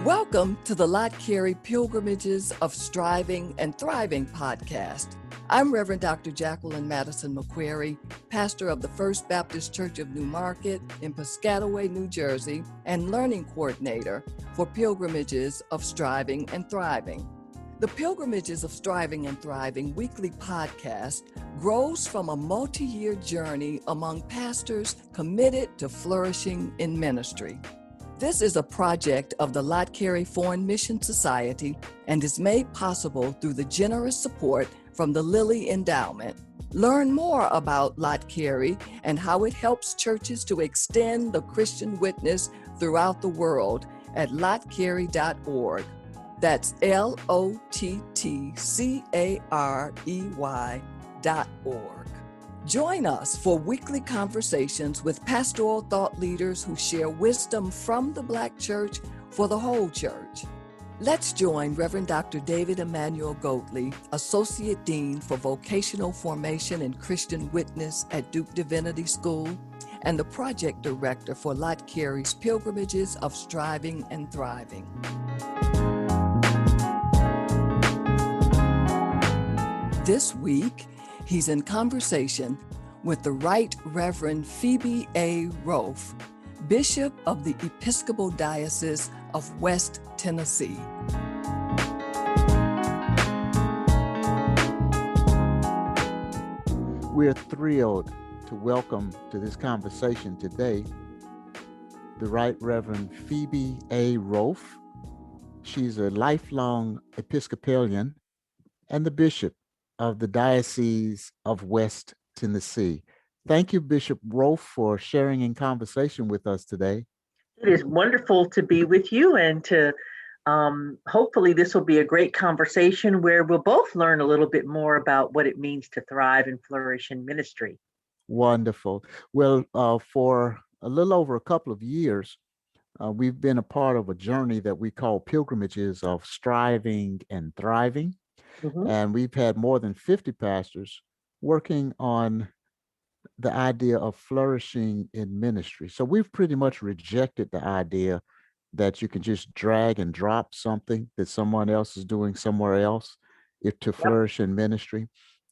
Welcome to the Lott Carey Pilgrimages of Striving and Thriving podcast. I'm Reverend Dr. Jacqueline Madison McQuarrie, pastor of the First Baptist Church of New Market in Piscataway, New Jersey, and learning coordinator for Pilgrimages of Striving and Thriving. The Pilgrimages of Striving and Thriving weekly podcast grows from a multi-year journey among pastors committed to flourishing in ministry. This is a project of the Lott Carey Foreign Mission Society and is made possible through the generous support from the Lilly Endowment. Learn more about Lott Carey and how it helps churches to extend the Christian witness throughout the world at lottcarey.org. That's LOTTCAREY.org. Join us for weekly conversations with pastoral thought leaders who share wisdom from the Black church for the whole church. Let's join Reverend Dr. David Emmanuel Goatley, Associate Dean for Vocational Formation and Christian Witness at Duke Divinity School, and the Project Director for Lott Carey's Pilgrimages of Striving and Thriving. This week, he's in conversation with the Right Reverend Phoebe A. Roaf, Bishop of the Episcopal Diocese of West Tennessee. We're thrilled to welcome to this conversation today the Right Reverend Phoebe A. Roaf. She's a lifelong Episcopalian and the Bishop of the Diocese of West Tennessee. Thank you, Bishop Roaf, for sharing in conversation with us today. It is wonderful to be with you, and to hopefully this will be a great conversation where we'll both learn a little bit more about what it means to thrive and flourish in ministry. Wonderful. Well, for a little over a couple of years, we've been a part of a journey that we call Pilgrimages of Striving and Thriving. Mm-hmm. And we've had more than 50 pastors working on the idea of flourishing in ministry. So we've pretty much rejected the idea that you can just drag and drop something that someone else is doing somewhere else to flourish in ministry.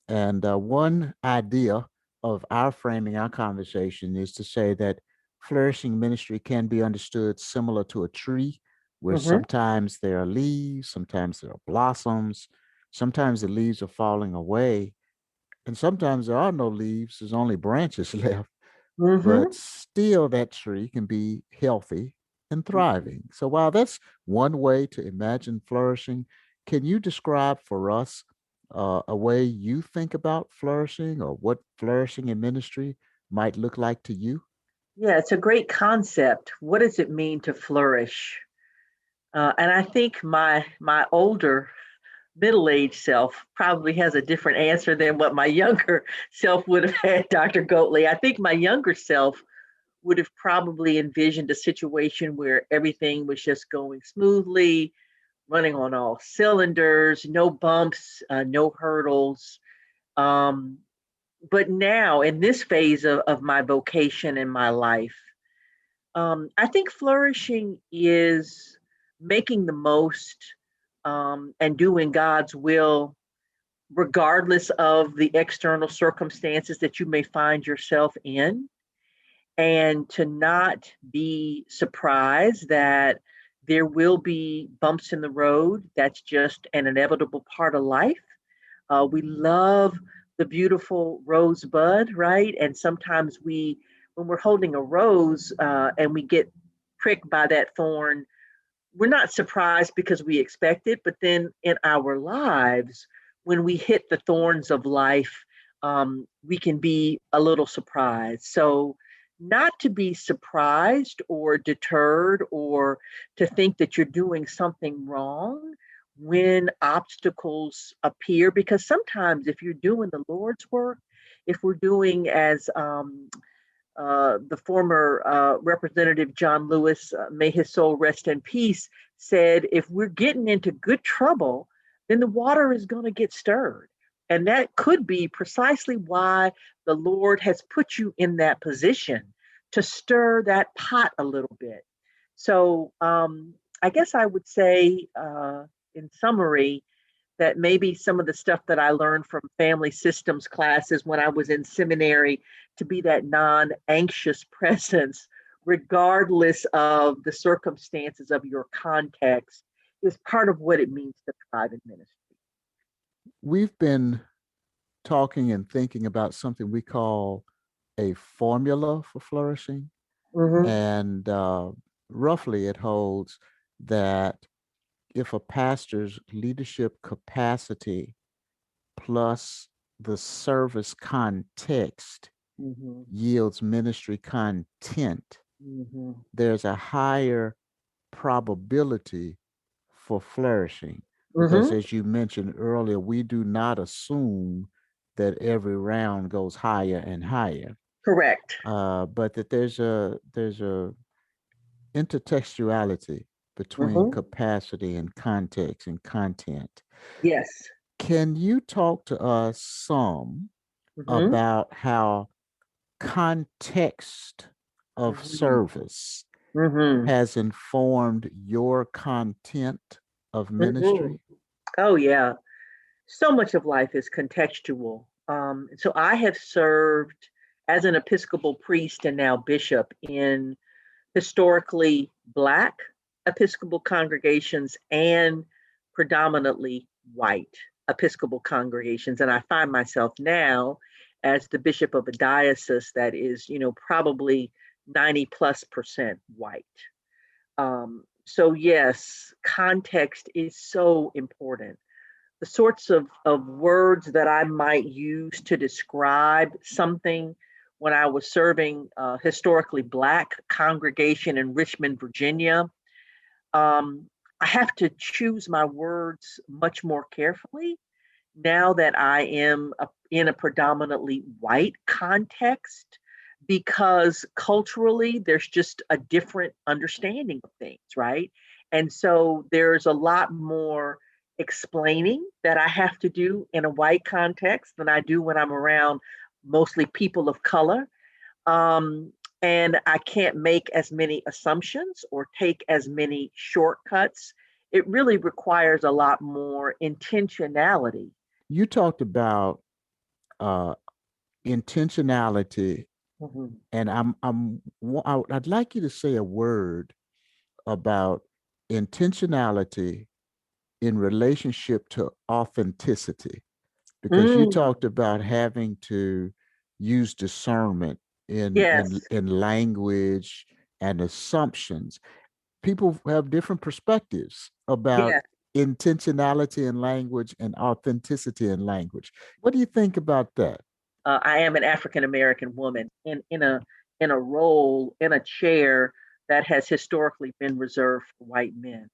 And one idea of our framing our conversation is to say that flourishing ministry can be understood similar to a tree, where sometimes there are leaves, sometimes there are blossoms, sometimes the leaves are falling away, and sometimes there are no leaves, there's only branches left. But still that tree can be healthy and thriving. So while that's one way to imagine flourishing, can you describe for us a way you think about flourishing, or what flourishing in ministry might look like to you? Yeah, it's a great concept. What does it mean to flourish? And I think my older middle-aged self probably has a different answer than what my younger self would have had, Dr. Goatley. I think my younger self would have probably envisioned a situation where everything was just going smoothly, running on all cylinders, no bumps, no hurdles. But now, in this phase of my vocation and my life, I think flourishing is making the most and doing God's will, regardless of the external circumstances that you may find yourself in, and to not be surprised that there will be bumps in the road. That's just an inevitable part of life. We love the beautiful rosebud, right? And sometimes when we're holding a rose and we get pricked by that thorn, we're not surprised because we expect it, but then in our lives, when we hit the thorns of life, we can be a little surprised. So not to be surprised or deterred or to think that you're doing something wrong when obstacles appear, because sometimes if you're doing the Lord's work, if we're doing as the former Representative John Lewis, may his soul rest in peace, said, if we're getting into good trouble, then the water is going to get stirred. And that could be precisely why the Lord has put you in that position to stir that pot a little bit. So I guess I would say, in summary, that maybe some of the stuff that I learned from family systems classes when I was in seminary to be that non anxious presence, regardless of the circumstances of your context, is part of what it means to thrive in ministry. We've been talking and thinking about something we call a formula for flourishing. Mm-hmm. And roughly, it holds that if a pastor's leadership capacity plus the service context Mm-hmm. yields ministry content, Mm-hmm. there's a higher probability for flourishing. Because, Mm-hmm. as you mentioned earlier, we do not assume that every round goes higher and higher, Correct. but that there's a intertextuality between Mm-hmm. capacity and context and content. Yes. Can you talk to us some Mm-hmm. about how context of Mm-hmm. service Mm-hmm. has informed your content of Mm-hmm. ministry? Oh, yeah. So much of life is contextual. So I have served as an Episcopal priest and now bishop in historically Black Episcopal congregations and predominantly white Episcopal congregations. And I find myself now as the bishop of a diocese that is, probably 90+% white. So, yes, context is so important. The sorts of words that I might use to describe something when I was serving a historically Black congregation in Richmond, Virginia, I have to choose my words much more carefully now that I am in a predominantly white context, because culturally there's just a different understanding of things, right? And so there's a lot more explaining that I have to do in a white context than I do when I'm around mostly people of color. Um, and I can't make as many assumptions or take as many shortcuts. It really requires a lot more intentionality. You talked about uh, intentionality, Mhm. and I'd like you to say a word about intentionality in relationship to authenticity, because you Mm, talked about having to use discernment in in yes, in language and assumptions. People have different perspectives about yes. intentionality in language and authenticity in language. What do you think about that? I am an African American woman in a role in a chair that has historically been reserved for white men,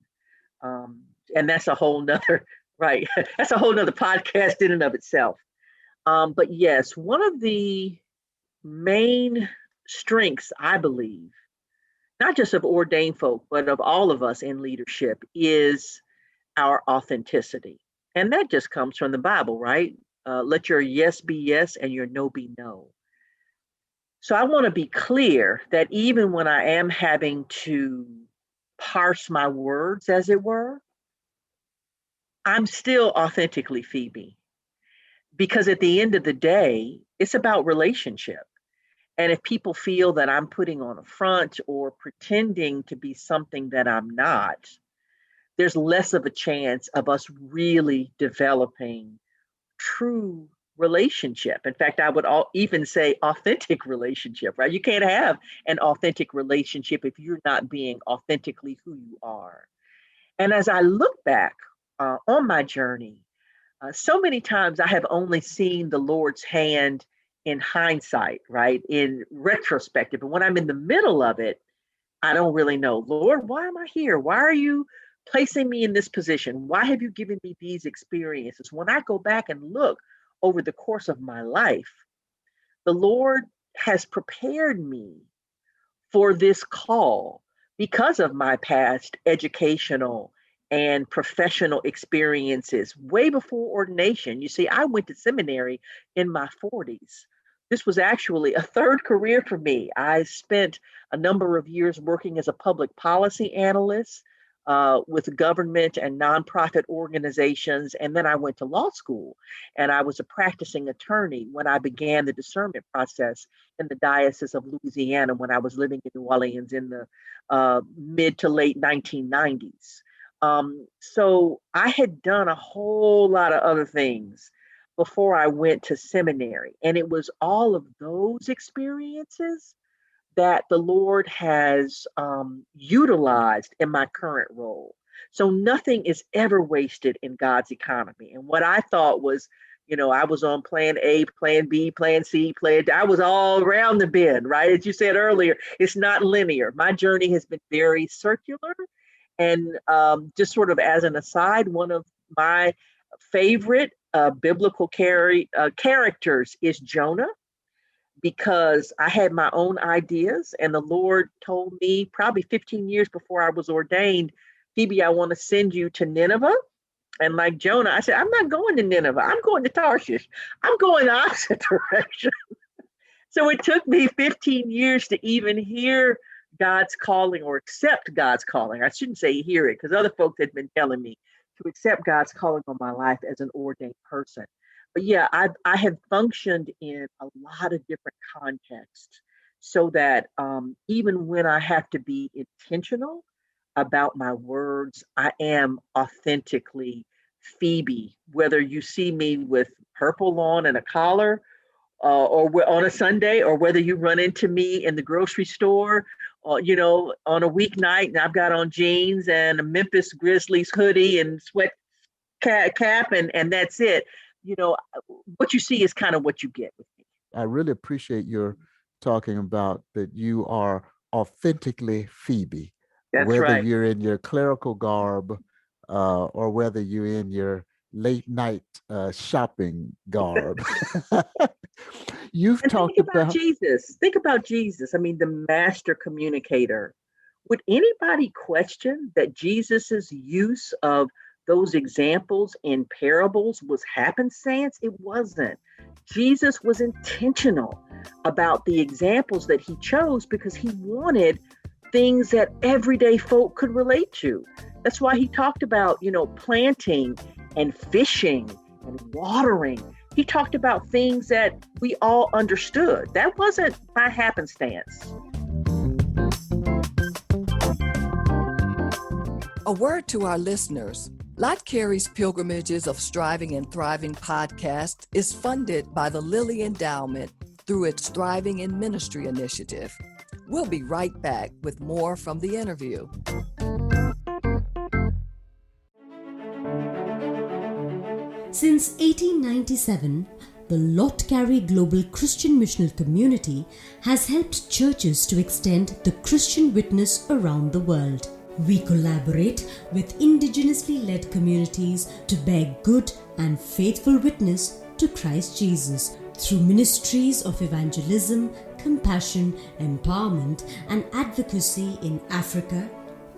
um, and that's a whole nother right. That's a whole nother podcast in and of itself. But yes, one of the main strengths, I believe, not just of ordained folk, but of all of us in leadership, is our authenticity. And that just comes from the Bible, right? Let your yes be yes and your no be no. So I want to be clear that even when I am having to parse my words, as it were, I'm still authentically Phoebe. Because at the end of the day, it's about relationship. And if people feel that I'm putting on a front or pretending to be something that I'm not, there's less of a chance of us really developing true relationship. In fact, I would even say authentic relationship, right? You can't have an authentic relationship if you're not being authentically who you are. And as I look back on my journey, so many times I have only seen the Lord's hand in hindsight, right? In retrospective. But when I'm in the middle of it, I don't really know. Lord, why am I here? Why are you placing me in this position? Why have you given me these experiences? When I go back and look over the course of my life, the Lord has prepared me for this call because of my past educational and professional experiences way before ordination. You see, I went to seminary in my 40s. This was actually a third career for me. I spent a number of years working as a public policy analyst with government and nonprofit organizations. And then I went to law school, and I was a practicing attorney when I began the discernment process in the Diocese of Louisiana when I was living in New Orleans in the mid to late 1990s. So I had done a whole lot of other things before I went to seminary. And it was all of those experiences that the Lord has utilized in my current role. So nothing is ever wasted in God's economy. And what I thought was, I was on plan A, plan B, plan C, plan D. I was all around the bend, right? As you said earlier, it's not linear. My journey has been very circular. And just sort of as an aside, one of my favorite biblical characters is Jonah, because I had my own ideas, and the Lord told me probably 15 years before I was ordained, Phoebe, I want to send you to Nineveh. And like Jonah, I said, I'm not going to Nineveh. I'm going to Tarshish. I'm going the opposite direction. So it took me 15 years to even hear God's calling or accept God's calling. I shouldn't say hear it, because other folks had been telling me to accept God's calling on my life as an ordained person. But yeah, I have functioned in a lot of different contexts, so that even when I have to be intentional about my words, I am authentically Phoebe, whether you see me with purple on and a collar or on a Sunday, or whether you run into me in the grocery store, on a weeknight and I've got on jeans and a Memphis Grizzlies hoodie and sweat cap and that's it. What you see is kind of what you get with me. I really appreciate your talking about that you are authentically Phoebe. That's whether right. You're in your clerical garb or whether you're in your late night shopping garb. You've talked about Jesus. Think about Jesus. I mean, the master communicator. Would anybody question that Jesus's use of those examples in parables was happenstance? It wasn't. Jesus was intentional about the examples that he chose because he wanted things that everyday folk could relate to. That's why he talked about, planting and fishing and watering. He talked about things that we all understood. That wasn't by happenstance. A word to our listeners. Lott Carey's Pilgrimages of Striving and Thriving podcast is funded by the Lilly Endowment through its Thriving in Ministry initiative. We'll be right back with more from the interview. Since 1897, the Lott Carey Global Christian Missional Community has helped churches to extend the Christian witness around the world. We collaborate with indigenously led communities to bear good and faithful witness to Christ Jesus through ministries of evangelism, compassion, empowerment, and advocacy in Africa,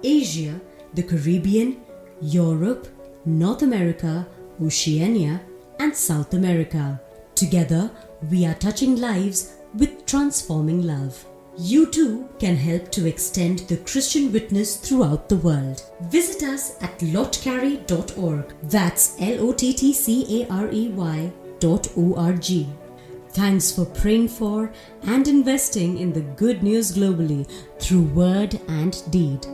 Asia, the Caribbean, Europe, North America, Oceania, and South America. Together, we are touching lives with transforming love. You too can help to extend the Christian witness throughout the world. Visit us at lottcarey.org. That's LOTTCAREY.org. Thanks for praying for and investing in the good news globally through word and deed.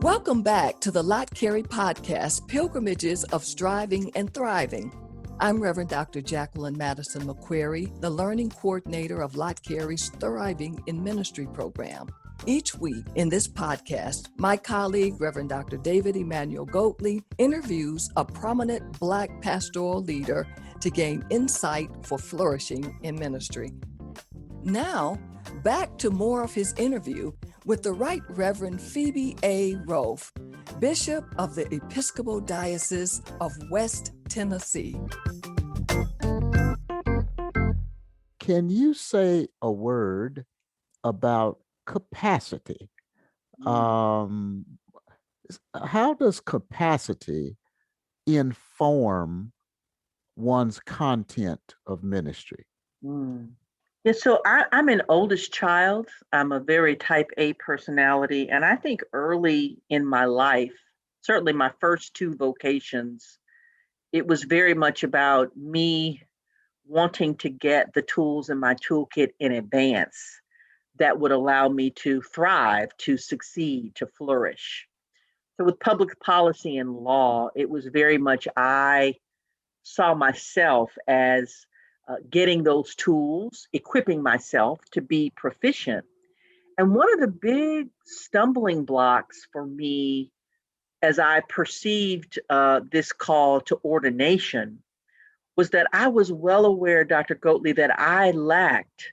Welcome back to the Lott Carey podcast, Pilgrimages of Striving and Thriving. I'm Reverend Dr. Jacqueline Madison McQuarrie, the Learning Coordinator of Lott Carey's Thriving in Ministry program. Each week in this podcast, my colleague, Reverend Dr. David Emmanuel Goatley, interviews a prominent Black pastoral leader to gain insight for flourishing in ministry. Now, back to more of his interview with the Right Reverend Phoebe A. Roaf, Bishop of the Episcopal Diocese of West Tennessee. can you say a word about capacity? Mm, Um, how does capacity inform one's content of ministry? mm. Yeah, so I'm an oldest child. I'm a very type A personality. And I think early in my life, certainly my first two vocations, it was very much about me wanting to get the tools in my toolkit in advance that would allow me to thrive, to succeed, to flourish. So with public policy and law, it was very much I saw myself as getting those tools, equipping myself to be proficient. And one of the big stumbling blocks for me as I perceived this call to ordination was that I was well aware, Dr. Goatley, that I lacked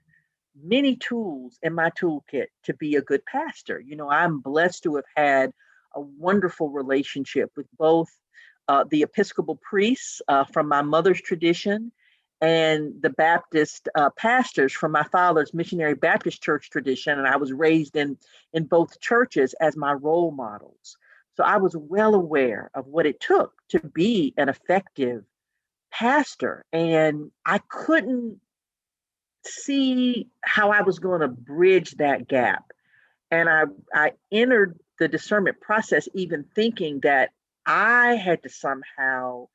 many tools in my toolkit to be a good pastor. You know, I'm blessed to have had a wonderful relationship with both the Episcopal priests from my mother's tradition and the Baptist pastors from my father's missionary Baptist church tradition. And I was raised in both churches as my role models. So I was well aware of what it took to be an effective pastor. And I couldn't see how I was going to bridge that gap. And I entered the discernment process even thinking that I had to somehow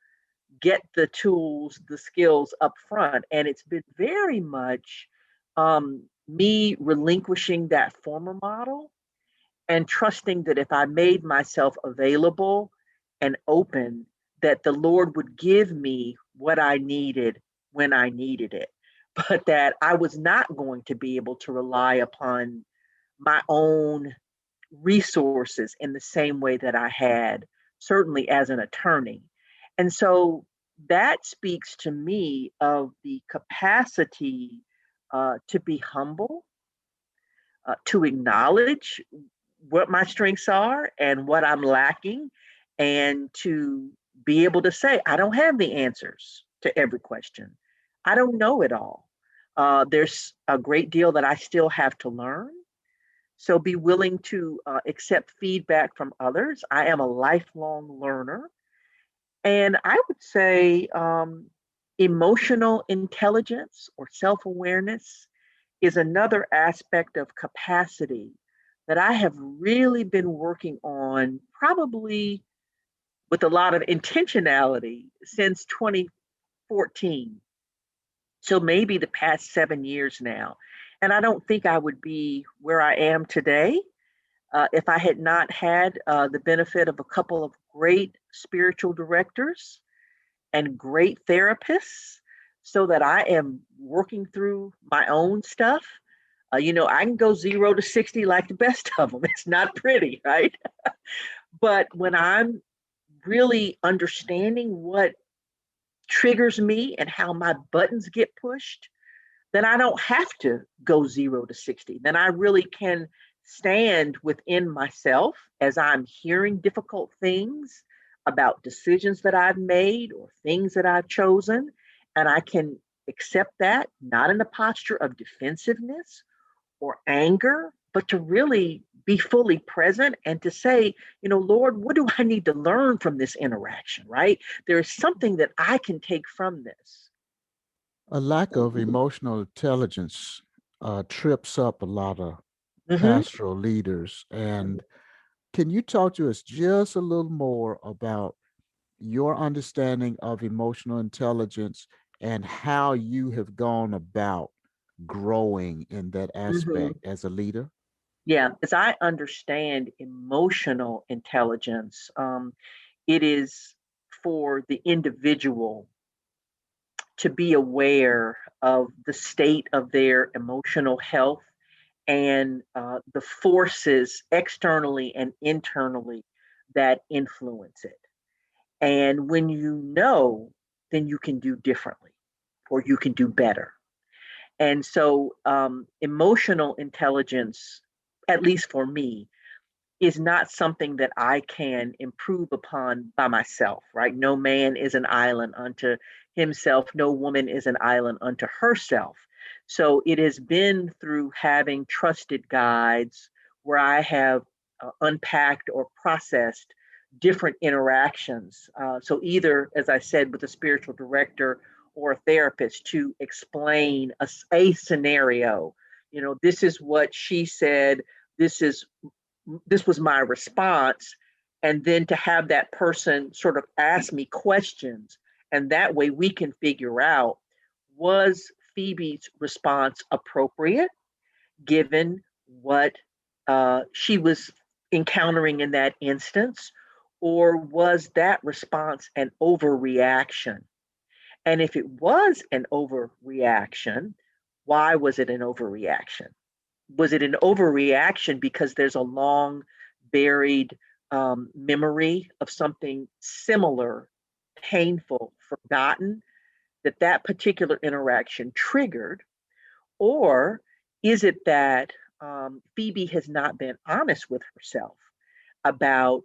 get the tools, the skills up front. And it's been very much me relinquishing that former model and trusting that if I made myself available and open, that the Lord would give me what I needed when I needed it, but that I was not going to be able to rely upon my own resources in the same way that I had, certainly as an attorney. And so that speaks to me of the capacity to be humble, to acknowledge what my strengths are and what I'm lacking, and to be able to say, I don't have the answers to every question. I don't know it all. There's a great deal that I still have to learn. So be willing to accept feedback from others. I am a lifelong learner. And I would say emotional intelligence or self awareness is another aspect of capacity that I have really been working on, probably with a lot of intentionality since 2014. So maybe the past 7 years now. And I don't think I would be where I am today if I had not had the benefit of a couple of great spiritual directors and great therapists, so that I am working through my own stuff. You know, I can go 0 to 60 like the best of them. It's not pretty, right? But when I'm really understanding what triggers me and how my buttons get pushed, then I don't have to go 0 to 60. Then I really can stand within myself as I'm hearing difficult things about decisions that I've made or things that I've chosen. And I can accept that, not in a posture of defensiveness or anger, but to really be fully present and to say, you know, Lord, what do I need to learn from this interaction, right? There is something that I can take from this. A lack of emotional intelligence trips up a lot of Mm-hmm. pastoral leaders. And can you talk to us just a little more about your understanding of emotional intelligence and how you have gone about growing in that Mm-hmm. aspect as a leader? Yeah, as I understand emotional intelligence, it is for the individual to be aware of the state of their emotional health and the forces externally and internally that influence it. And when you know, then you can do differently or you can do better. And so, emotional intelligence, at least for me, is not something that I can improve upon by myself, right? No man is an island unto himself, no woman is an island unto herself. So it has been through having trusted guides where I have unpacked or processed different interactions. So either, as I said, with a spiritual director or a therapist to explain a scenario. This is what she said. This was my response, and then to have that person sort of ask me questions, and that way we can figure out, was Phoebe's response appropriate given what she was encountering in that instance, or was that response an overreaction? And if it was an overreaction, why was it an overreaction? Was it an overreaction because there's a long buried memory of something similar, painful, forgotten, that particular interaction triggered? Or is it that Phoebe has not been honest with herself about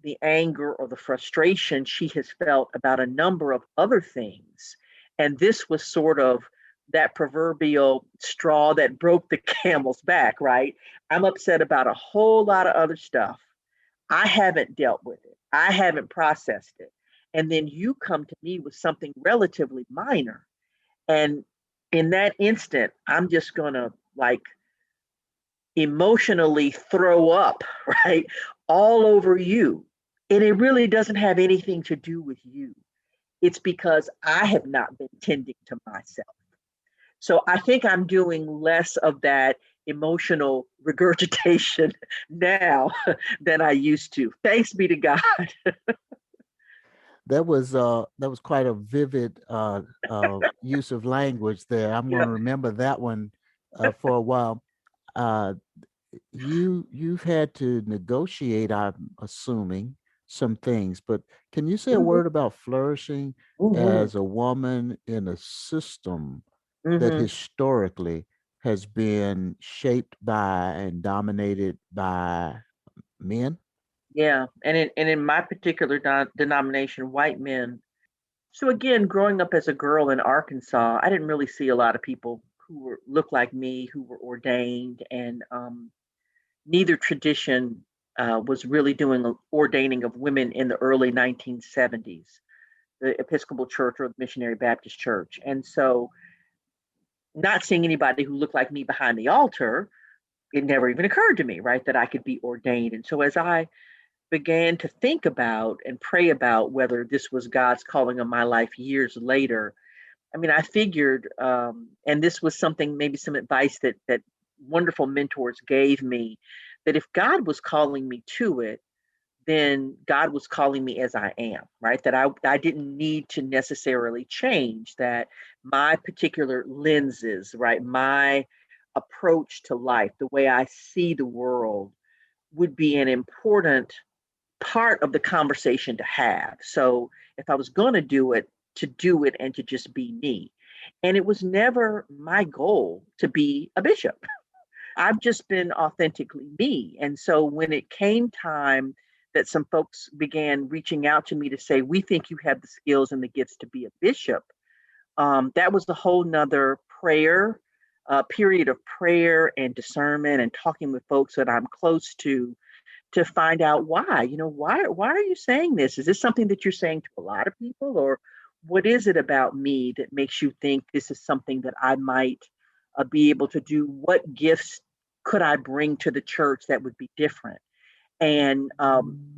the anger or the frustration she has felt about a number of other things? And this was sort of that proverbial straw that broke the camel's back, right? I'm upset about a whole lot of other stuff. I haven't dealt with it. I haven't processed it. And then you come to me with something relatively minor. And in that instant, I'm just going to like emotionally throw up, right? All over you. And it really doesn't have anything to do with you. It's because I have not been tending to myself. So I think I'm doing less of that emotional regurgitation now than I used to. Thanks be to God. That was quite a vivid use of language there. I'm going Yeah. to remember that one for a while. Uh, you've had to negotiate, I'm assuming, some things, but can you say a Mm-hmm. word about flourishing Mm-hmm. as a woman in a system that Mm-hmm. historically has been shaped by and dominated by men? Yeah. And in my particular denomination, white men. So again, growing up as a girl in Arkansas, I didn't really see a lot of people looked like me, who were ordained, and neither tradition was really doing ordaining of women in the early 1970s, the Episcopal Church or the Missionary Baptist Church. And so, not seeing anybody who looked like me behind the altar, it never even occurred to me, right, that I could be ordained. And so, as I began to think about and pray about whether this was God's calling on my life years later, I mean, I figured, and this was something, maybe some advice that wonderful mentors gave me, that if God was calling me to it, then God was calling me as I am, right? That I didn't need to necessarily change, that my particular lenses, right, my approach to life, the way I see the world would be an important part of the conversation to have. So if I was going to do it and to just be me. And it was never my goal to be a bishop. I've just been authentically me. And so when it came time that some folks began reaching out to me to say, we think you have the skills and the gifts to be a bishop, that was a whole nother period of prayer and discernment and talking with folks that I'm close to find out why. Why are you saying this? Is this something that you're saying to a lot of people, or what is it about me that makes you think this is something that I might be able to do? What gifts could I bring to the church that would be different? And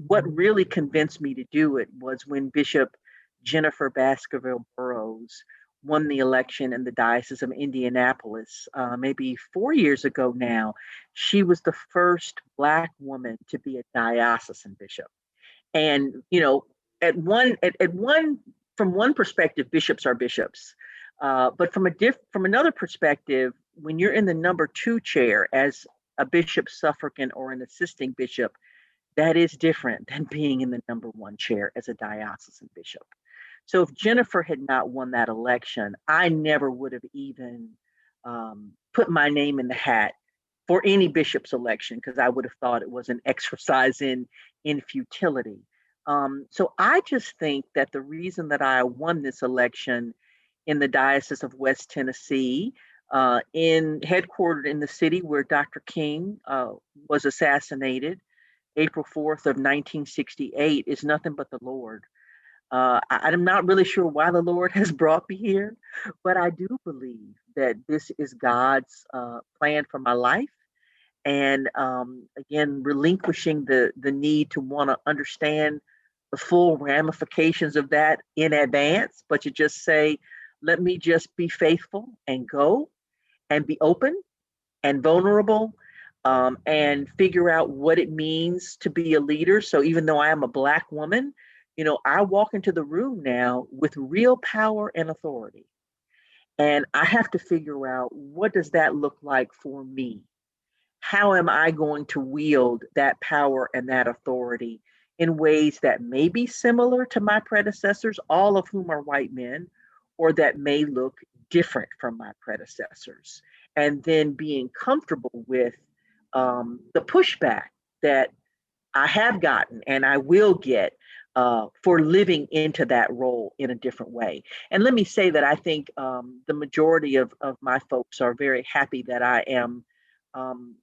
what really convinced me to do it was when Bishop Jennifer Baskerville Burroughs won the election in the Diocese of Indianapolis, maybe 4 years ago now. She was the first Black woman to be a diocesan bishop. And, from one perspective, bishops are bishops. But from another perspective, when you're in the number 2 chair as a bishop suffragan or an assisting bishop, that is different than being in the number 1 chair as a diocesan bishop. So if Jennifer had not won that election, I never would have even put my name in the hat for any bishop's election, because I would have thought it was an exercise in futility. So I just think that the reason that I won this election in the Diocese of West Tennessee, headquartered in the city where Dr. King was assassinated, April 4th of 1968, is nothing but the Lord. I'm not really sure why the Lord has brought me here, but I do believe that this is God's plan for my life. And again, relinquishing the need to want to understand the full ramifications of that in advance, but to just say, let me just be faithful and go and be open and vulnerable, and figure out what it means to be a leader. So even though I am a Black woman, I walk into the room now with real power and authority. And I have to figure out, what does that look like for me? How am I going to wield that power and that authority in ways that may be similar to my predecessors, all of whom are white men, or that may look different from my predecessors? And then being comfortable with the pushback that I have gotten and I will get for living into that role in a different way. And let me say that I think the majority of my folks are very happy that I am, um,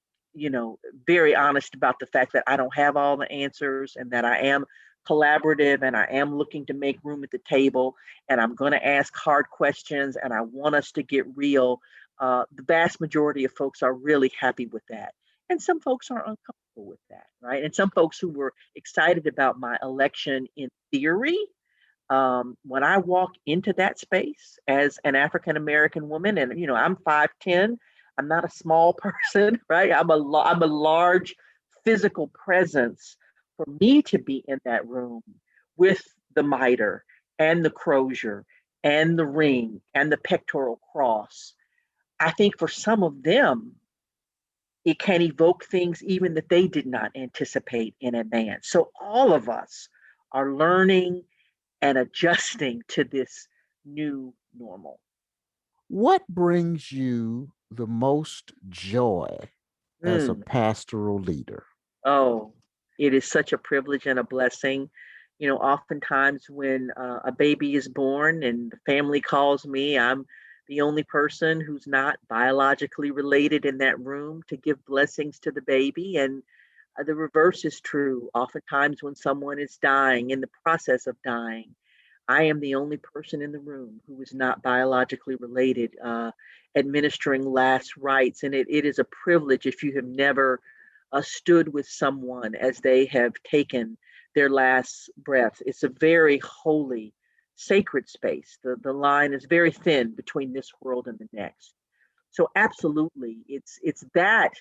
very honest about the fact that I don't have all the answers, and that I am collaborative, and I am looking to make room at the table, and I'm going to ask hard questions, and I want us to get real. The vast majority of folks are really happy with that. And some folks are uncomfortable with that, right? And some folks who were excited about my election in theory, when I walk into that space as an African American woman, and I'm 5'10", I'm not a small person, right? I'm a large physical presence. For me to be in that room with the mitre and the crozier and the ring and the pectoral cross, I think for some of them, it can evoke things even that they did not anticipate in advance. So all of us are learning and adjusting to this new normal. What brings you the most joy as a Mm. pastoral leader? Oh, it is such a privilege and a blessing. Oftentimes when a baby is born and the family calls me, I'm the only person who's not biologically related in that room to give blessings to the baby. And the reverse is true. Oftentimes when someone is dying, in the process of dying, I am the only person in the room who is not biologically related, administering last rites. And it is a privilege if you have never stood with someone as they have taken their last breath. It's a very holy, sacred space. The line is very thin between this world and the next. So absolutely, it's that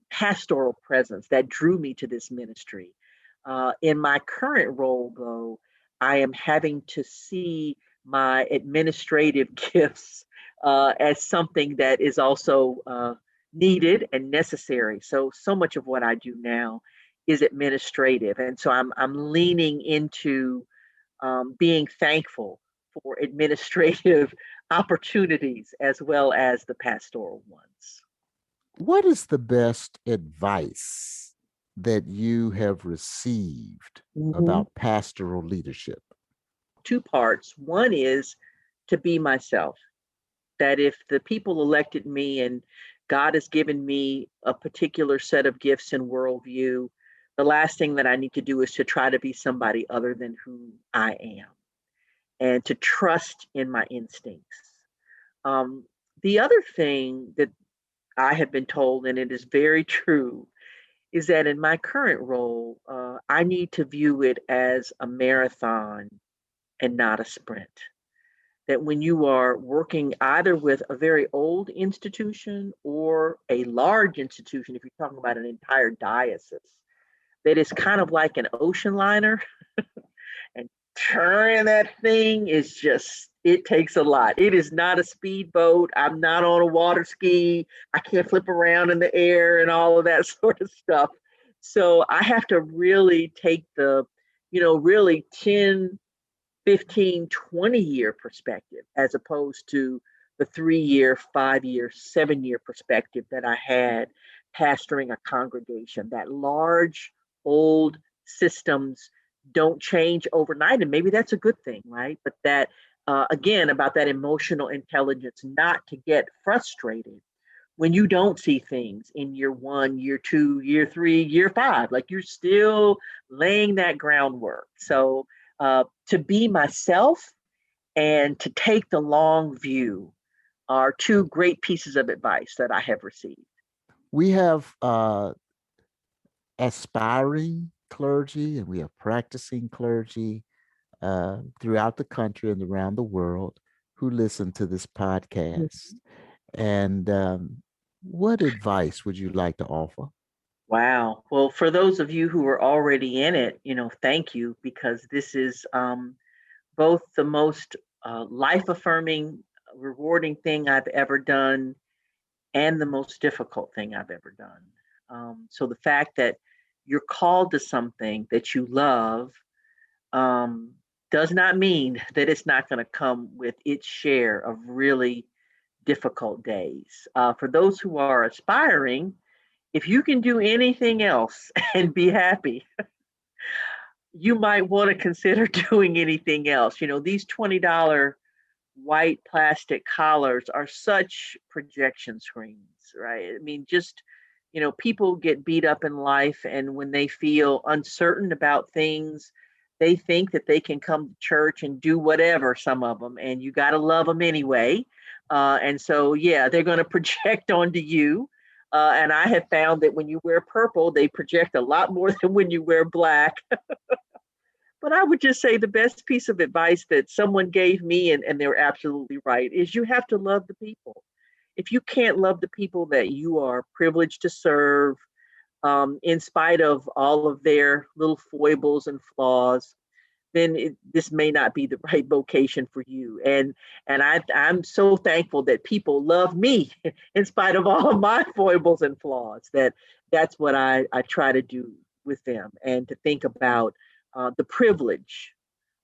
pastoral presence that drew me to this ministry. In my current role, though, I am having to see my administrative gifts as something that is also needed and necessary. So much of what I do now is administrative, and so I'm leaning into being thankful for administrative opportunities as well as the pastoral ones. What is the best advice that you have received about pastoral leadership? Two parts. One is to be myself, that if the people elected me and God has given me a particular set of gifts and worldview, the last thing that I need to do is to try to be somebody other than who I am, and to trust in my instincts. Um, the other thing that I have been told, and it is very true, is that in my current role, I need to view it as a marathon and not a sprint. That when you are working either with a very old institution or a large institution, if you're talking about an entire diocese, that is kind of like an ocean liner, and turning that thing is just, it takes a lot. It is not a speedboat. I'm not on a water ski. I can't flip around in the air and all of that sort of stuff. So I have to really take the, really 10, 15, 20-year perspective, as opposed to the 3-year, 5-year, 7-year perspective that I had pastoring a congregation. That large, old systems don't change overnight, and maybe that's a good thing, right? But that again, about that emotional intelligence, not to get frustrated when you don't see things in year 1, year 2, year 3, year 5. Like you're still laying that groundwork. So to be myself and to take the long view are two great pieces of advice that I have received. We have aspiring clergy and we have practicing clergy throughout the country and around the world who listen to this podcast. And what advice would you like to offer? Wow. Well, for those of you who are already in it, thank you, because this is both the most life affirming, rewarding thing I've ever done and the most difficult thing I've ever done. So the fact that you're called to something that you love does not mean that it's not going to come with its share of really difficult days. For those who are aspiring, if you can do anything else and be happy, you might want to consider doing anything else. These $20 white plastic collars are such projection screens, right? I mean, just, people get beat up in life, and when they feel uncertain about things, they think that they can come to church and do whatever, some of them, and you got to love them anyway. And so, yeah, they're going to project onto you. And I have found that when you wear purple, they project a lot more than when you wear black. But I would just say the best piece of advice that someone gave me, and they're absolutely right, is you have to love the people. If you can't love the people that you are privileged to serve, in spite of all of their little foibles and flaws, then this may not be the right vocation for you. And I'm so thankful that people love me in spite of all of my foibles and flaws. That's what I try to do with them, and to think about the privilege,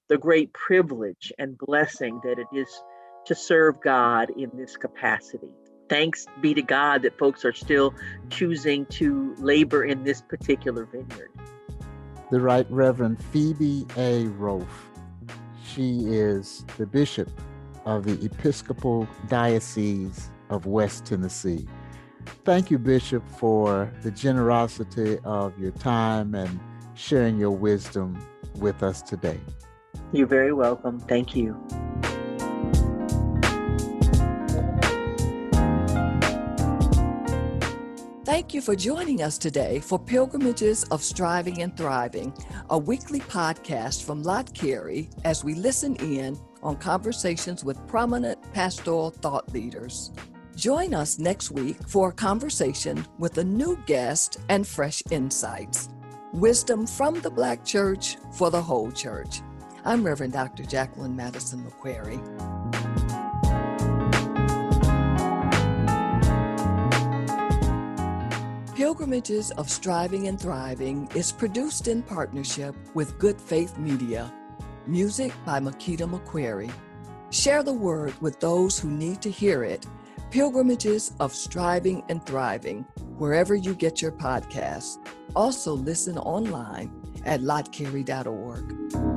the great privilege and blessing that it is to serve God in this capacity. Thanks be to God that folks are still choosing to labor in this particular vineyard. The Right Reverend Phoebe A. Roaf. She is the Bishop of the Episcopal Diocese of West Tennessee. Thank you, Bishop, for the generosity of your time and sharing your wisdom with us today. You're very welcome. Thank you. Thank you for joining us today for Pilgrimages of Striving and Thriving, a weekly podcast from Lott Carey as we listen in on conversations with prominent pastoral thought leaders. Join us next week for a conversation with a new guest and fresh insights. Wisdom from the Black Church for the whole church. I'm Reverend Dr. Jacqueline Madison McQuarrie. Pilgrimages of Striving and Thriving is produced in partnership with Good Faith Media. Music by Makita McQuarrie. Share the word with those who need to hear it. Pilgrimages of Striving and Thriving, wherever you get your podcasts. Also listen online at lottcarey.org.